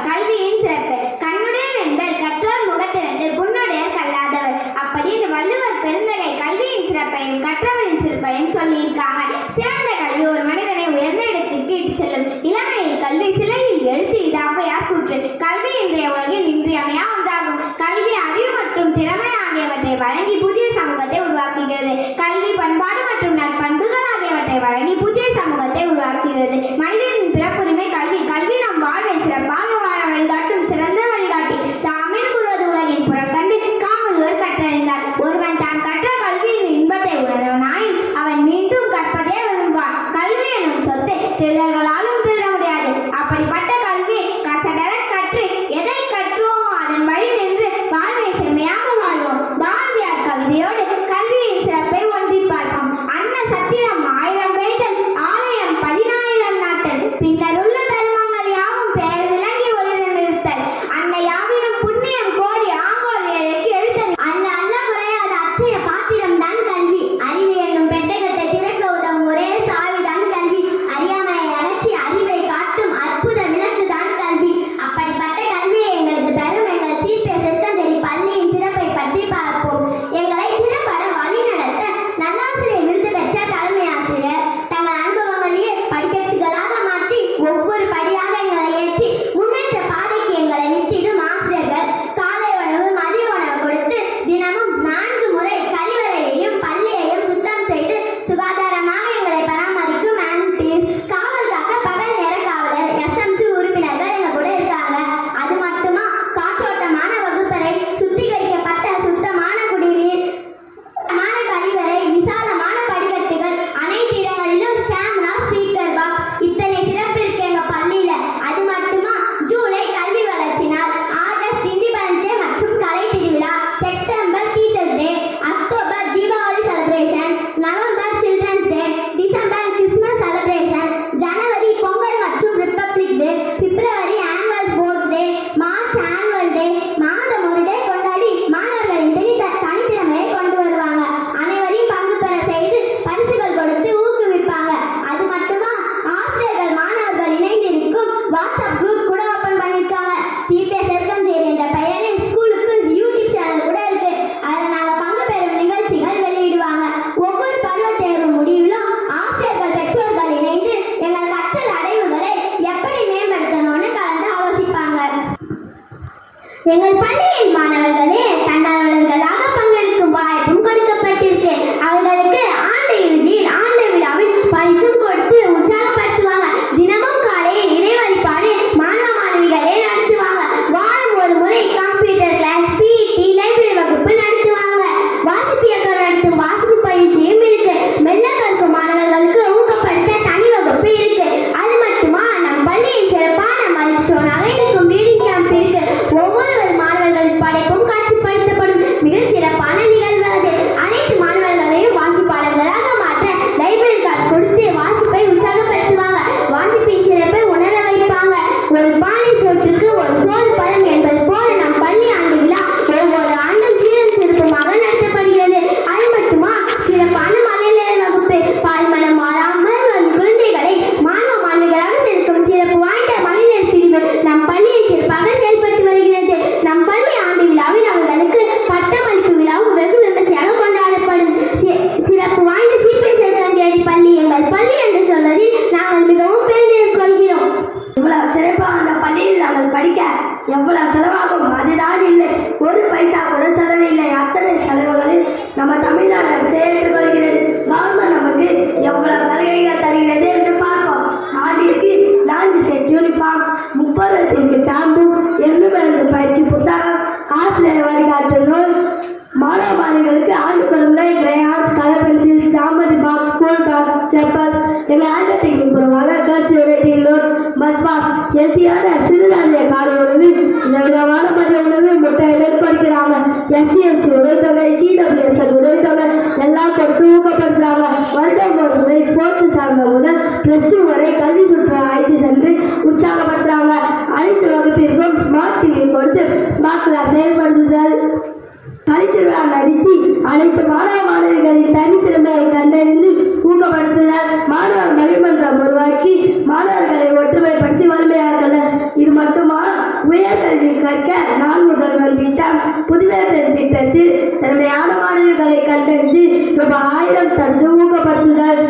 கல்வியின் சிறப்பு. கண்ணுடையர் என்பர் கற்றோர் முகத்திறந்து புண்ணுடையர் கல்லாதவர். அப்படி இந்த வள்ளுவர் பெருந்தகை கல்வியின் சிறப்பையும் கற்றவரின் சிறப்பையும் சொல்லியிருக்காங்க. சிறந்த கல்வி ஒரு மனிதனை உயர்ந்த இடத்திற்கு இட்டு செல்லும். இளமையில் கல்வி சிலையில் எழுத்து இது ஔவையார் கூற்று. கல்வி இன்றைய உலகில் இன்றியமையா ஒன்றாகும். கல்வி அறிவு மற்றும் திறமை ஆகியவற்றை வழங்கி புதிய சமூகத்தை உருவாக்குகிறது. கல்வி பண்பாடு மற்றும் நற்பண்புகள் ஆகியவற்றை வழங்கி புதிய சமூகத்தை உருவாக்குகிறது. மனிதனின் பிறப்புரிமை கல்வி. கல்வி நம் வாழ்வை சிறப்பாக வாழ வழிகாட்டும் சிறந்த வழிகாட்டி. தாமில் கூறுவது உலகின் புறம் கண்டு காமொருவர் கற்றறிந்தார். ஒருவன் தான் கற்ற கல்வியின் இன்பத்தை உணர்வனாயின் அவன் மீண்டும் கற்பதே விரும்புவான். கல்வி எனும் சொத்தை திருடர்களாலும் திருட முடியாது. அப்படிப்பட்ட கல்வி கசடர கற்று எதை கற்றுவோமோ அதன் வழி நின்று வாழ்வை செம்மையாக வாழ்வோம். பாரதியார் கவிதையோடு கல்வியின் சிறப்பை ஒன்றி பார்ப்போம். அன்ன சத்திரம் 1000 வைத்தல் ஆலயம் 10,000 நாட்டல் பின்னர் உள்ள தர்மங்கள் யாவும் பெயர் விளங்கி ஒளிர நிறுத்தல் அன்னை யாவினும் புண்ணியம் கோடி ஆங்கோர் ஏழைக்கு எழுத்தல். அல்ல அல்ல குறையாத அச்சய பாத்திரம் தான் கல்வி. அறிவு என்னும் பெட்டகத்தை திறக்க உதவும் ஒரே சாவிதான் கல்வி. அறியாமையை அகற்றி அறிவை காட்டும் அற்புத விளக்கு தான் கல்வி. அப்படிப்பட்ட கல்வியை எங்களுக்கு தரும் எங்கள் சீர்பே செருக்கஞ்சேரி பள்ளியின் சிறப்பை பற்றி பார்ப்போம். எங்களை திறம்பட வழி நடத்த நல்லாசிரியர் விருது பெற்ற தலைமை ஆசிரியர் தங்கள் அனுபவங்களையே படிக்கட்டுகளாக மாற்றி ஒவ்வொரு படியாக எங்களை ஏற்றி முன்னேற்ற பாதைக்கு எங்களை வித்திடும் ஆசிரியர்கள் காலை உணவு மதிய உணவு கொடுத்து தினமும் 4 முறை கழிவறையையும் பள்ளியையும் சுத்தம் செய்து சுகாதாரமாக எங்களை பராமரிக்கும் ஆன்டிஸ் காவல் காக்க பகல் நேர காவலர் SMC உறுப்பினர்கள் எங்க கூட இருக்காங்க. அது மட்டுமா காற்றோட்டமான வகுப்பறை சுத்திகரிக்கப்பட்ட சுத்தமான குடிநீர் கழிவறை விசாலமான படிக்கட்டுகள் அனைத்து இடங்களிலும் கேமரா ஸ்பீக்கர் பாக்ஸ் இத்தனை சிறப்பு இருக்கு எங்க பள்ளியில. அது மட்டுமா ஜூலை கல்வி வளர்ச்சி நாள், ஆகஸ்ட் இண்டிபெண்டன்ஸ் டே மற்றும் கலை திருவிழா, September teachers day, October Deepavali celebration, November children's day, December Christmas celebration, ஜனவரி பொங்கல் மற்றும் ரிப்பப்ளிக் டே, பிப்ரவரி annual sports day, March annual day. மாதம் ஒரு டே கொண்டாடி மாணவர்களின் தனித்திறமையை கொண்டு வருவாங்க. அனைவரையும் பங்கு பெற செய்து பரிசுகள் கொடுத்து ஊக்குவிப்பாங்க. அது மட்டுமா ஆசிரியர்கள் மாணவர்கள் இணைந்திருக்கும் வாட்ஸ்அப் குரூப் கூட ஓபன் பண்ணிருக்காங்க. சீபே செருக்கஞ்சேரி என்ற பெயரில் ஸ்கூலுக்கு யூடியூப் சேனல் கூட இருக்கு. அதில் நாங்க பங்கு பெறும் நிகழ்ச்சிகள் வெளியிடுவாங்க. ஒவ்வொரு பருவ தேர்வு முடிவிலும் ஆசிரியர்கள் பெற்றோர்கள் இணைந்து எங்கள் கற்றல் அடைவுகளை எப்படி மேம்படுத்தணும்னு கலந்து ஆலோசிப்பாங்க. எங்கள் பள்ளியில் மாணவர்களே தன்னார்வலர்களாக பங்கெடுக்கும் வாய்ப்பும் கொடுக்கப்பட்டிருக்கு. அவர்களுக்கு ஆண்டு இறுதியில் ஆண்டு விழாவில் பரிசும் கொடுத்து உற்சாகப்படுத்துவாங்க. தினமும் காலையில் இறை வழிபாடு மாணவ மாணவிகளே நடத்துவாங்க. வாரம் ஒரு முறை கம்ப்யூட்டர் கிளாஸ், PT, லைப்ரரி வகுப்பு நடத்துவாங்க. வாசிப்பியர்கள் நடத்தும் வாசிப்பு பயிற்சியும் இருக்கு. மெல்ல கற்கும் மாணவர்களுக்கு ஊக்கப்படுத்த தனி வகுப்பு இருக்கு. அது மட்டுமா நம் பள்ளியின் சிறப்பான மைல்ஸ்டோனாக இருக்கும் ரீடிங் கேம்ப் இருக்கு. ஒவ்வொரு மாணவர்களின் படைப்பும் காட்சிப்படுத்தப்படும் மிக சிறப்பான நிகழ்வு அது. அனைத்து மாணவர்களையும் வாசிப்பாளர்களாக மாற்ற லைப்ரரி கார்டு கொடுத்து வாசிப்பை உற்சாகப்படுத்துவாங்க. வாசிப்பின் சிறப்பை உணர வைப்பாங்க. ஒரு பானை சோற்றுக்கு ஒரு சோறு பதம் என்பது போல நம் பள்ளி ஆண்டு விழா ஒவ்வொரு ஆண்டும் சீரும் சிறப்புமாக நடத்தப்படுகிறது. அது மட்டுமா சிறப்பான மழலையர் வகுப்பு பால்மனம் மாறாமல் வரும் குழந்தைகளை மாணவ மாணவிகளாக சேர்க்கும் சிறப்பு வாய்ந்த மழலையர் பிரிவு நம் பள்ளியில் சிறப்பாக செயல்பட்டு வருகிறது. நம் பள்ளி ஆண்டு விழாவில் அவர்களுக்கு பட்டமளிப்பு விழாவும் வெகு விமர்சையாக கொண்டாடப்படும். சிறப்பு வாய்ந்த சீபே செருக்கஞ்சேரி பள்ளி எங்கள் பள்ளி என்று சொல்வதில் நாங்கள் மிகவும் பெருமிதம் கொள்கிறோம். இவ்வளவு சிறப்பாக அந்த பள்ளியில் நாங்கள் படிக்க எவ்வளவு செலவாகும் அதுதான் இல்லை. ஒரு பைசா கூட செலவில்லை. அத்தனை செலவுகளில் நம்ம தமிழ்நாடு அரசு ஏற்றுக்கொள்கிறது. கவர்மெண்ட் நமக்கு எவ்வளவு சலுகைகள் தருகிறது என்று பார்ப்போம். ஆண்டிற்கு 4 செட் யூனிஃபார்ம், 30 டேம் புக்ஸ், எண்ணுமருந்து பயிற்சி புத்தகம், ஆசிரியர் வழிகாட்டு நூல், மாணவ மாணவிகளுக்கு ஆண்டுக்கு ஒரு முறை கிரேயான்ஸ், கலர் பென்சில், ஸ்டாம்பரி பாக்ஸ், ஸ்கூல் பேக்ஸ், செப்பல்ஸ், எங்கள் ஹேண்ட் ரைட்டிங் இம்ப்ரூவாக cursive writing notes, bus pass, ஹெல்த்தியான சிறுதானிய காலை உணவு, விதவிதமான மதிய உணவு, முட்டை படிக்கிறாங்க. SCSC உதவித்தொகை, CWSL உதவித்தொகை எல்லாம் கொடுத்து ஊக்கப்படுத்துறாங்க. வருடம் ஒரு முறை 4th ஸ்டாண்டர்ட் முதல் +2 வரை கல்வி சுற்று அழைத்து சென்று உற்சாகப்படுத்துறாங்க. அனைத்து வகுப்பிற்கும் ஸ்மார்ட் டிவி கொடுத்து ஸ்மார்ட் கிளாஸ் செயல்படுத்துதல், கலைத்திருவிழா நடத்தி அனைத்து மாணவ மாணவிகளின் தனித்திறமையை கண்டறிந்து ஊக்கப்படுத்துதல், மாணவர் மகிழ்மன்றம் உருவாக்கி மாணவர்களை ஒற்றுமைப்படுத்தி வலிமையாக்குதல். இது மட்டுமா புதுமை பெண் திட்டத்தில் திறமையான மாணவர்களை கண்டறிந்து ரூபாய் 1000 தந்து ஊக்கப்படுத்துதல்.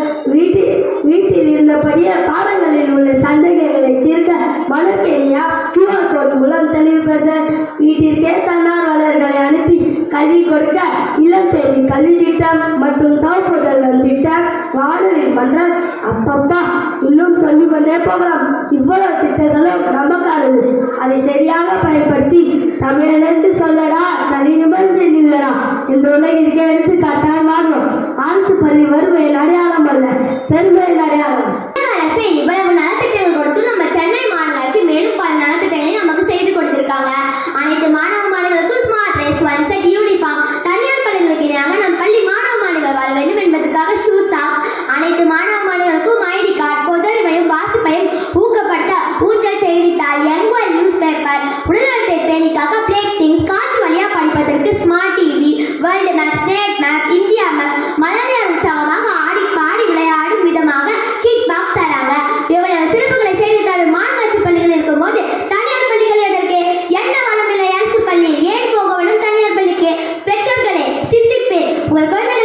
வீட்டில் இருந்தபடியே பாடங்களில் உள்ள சந்தேகங்களை தீர்க்க மனக்கேணியா QR கோட் மூலம் தெளிவு பெறுதல். வீட்டிற்கே தன்னார்வலர்களை அனுப்பி கல்வி கொடுக்க இல்லம் தேடி கல்வி திட்டம் மற்றும் தவப்புதல்வன் திட்டம், வானவில் மன்றம், அப்பப்பா இன்னும் சொல்லிக்கொண்டே போகலாம். இவ்வளவு திட்டங்களும் நமக்கானது. அதை சரியாக பயன்படுத்தி தமிழன் என்று சொல்லடா, தனி நிமிர்ந்து நில்லடா என்று உலகிற்கு எடுத்துக்காட்டாய் மாறும். அரசு பள்ளி வறுமையின் அடையாளம் அல்ல, பெருமையின் அடையாளம். அரசு இவ்வளவு நலத்திட்டங்கள் கொடுத்து நம்ம சென்னை மாநகராட்சி மேலும் பல நலத்திட்டங்களையும் நமக்கு செய்து கொடுத்திருக்காங்க. அனைத்து மாணவ மாணவர்களுக்கும் smart dress, one set uniform, தனியார் பள்ளிகளுக்கு இணையாக நம் பள்ளி மாணவ மாணவர்கள் வர வேண்டும் என்பதற்காக ஷூ சாக்ஸ், அனைத்து மாணவ மாணவர்களுக்கும் ஐடி கார்டு, பொதறிவையும் வாசிப்பையும் ஊக்கப்படுத்த ஊஞ்சல் செய்தித்தாள், என்வால் நியூஸ் பேப்பர், உடல்நலத்தை பேணிக்காக பிளேக் திங்ஸ், காட்சி வழியாக படிப்பதற்கு smart TV, world map, state map, India map, மலையாள உற்சாகமாக ஆடி பாடி விளையாடும் விதமாக கிக் பாக்ஸ் தராங்க. இவ்வளவு சிறப்புகளை செய்து தரும் மாநகராட்சி பள்ளிகள் இருக்கும் போது தனியார் பள்ளிகள் எதற்கு? என்ன வளமில்லை அரசு பள்ளி, ஏன் போக வேண்டும் தனியார் பள்ளிக்கு? பெற்றோர்களே சிந்திப்பேன். உங்கள் குழந்தை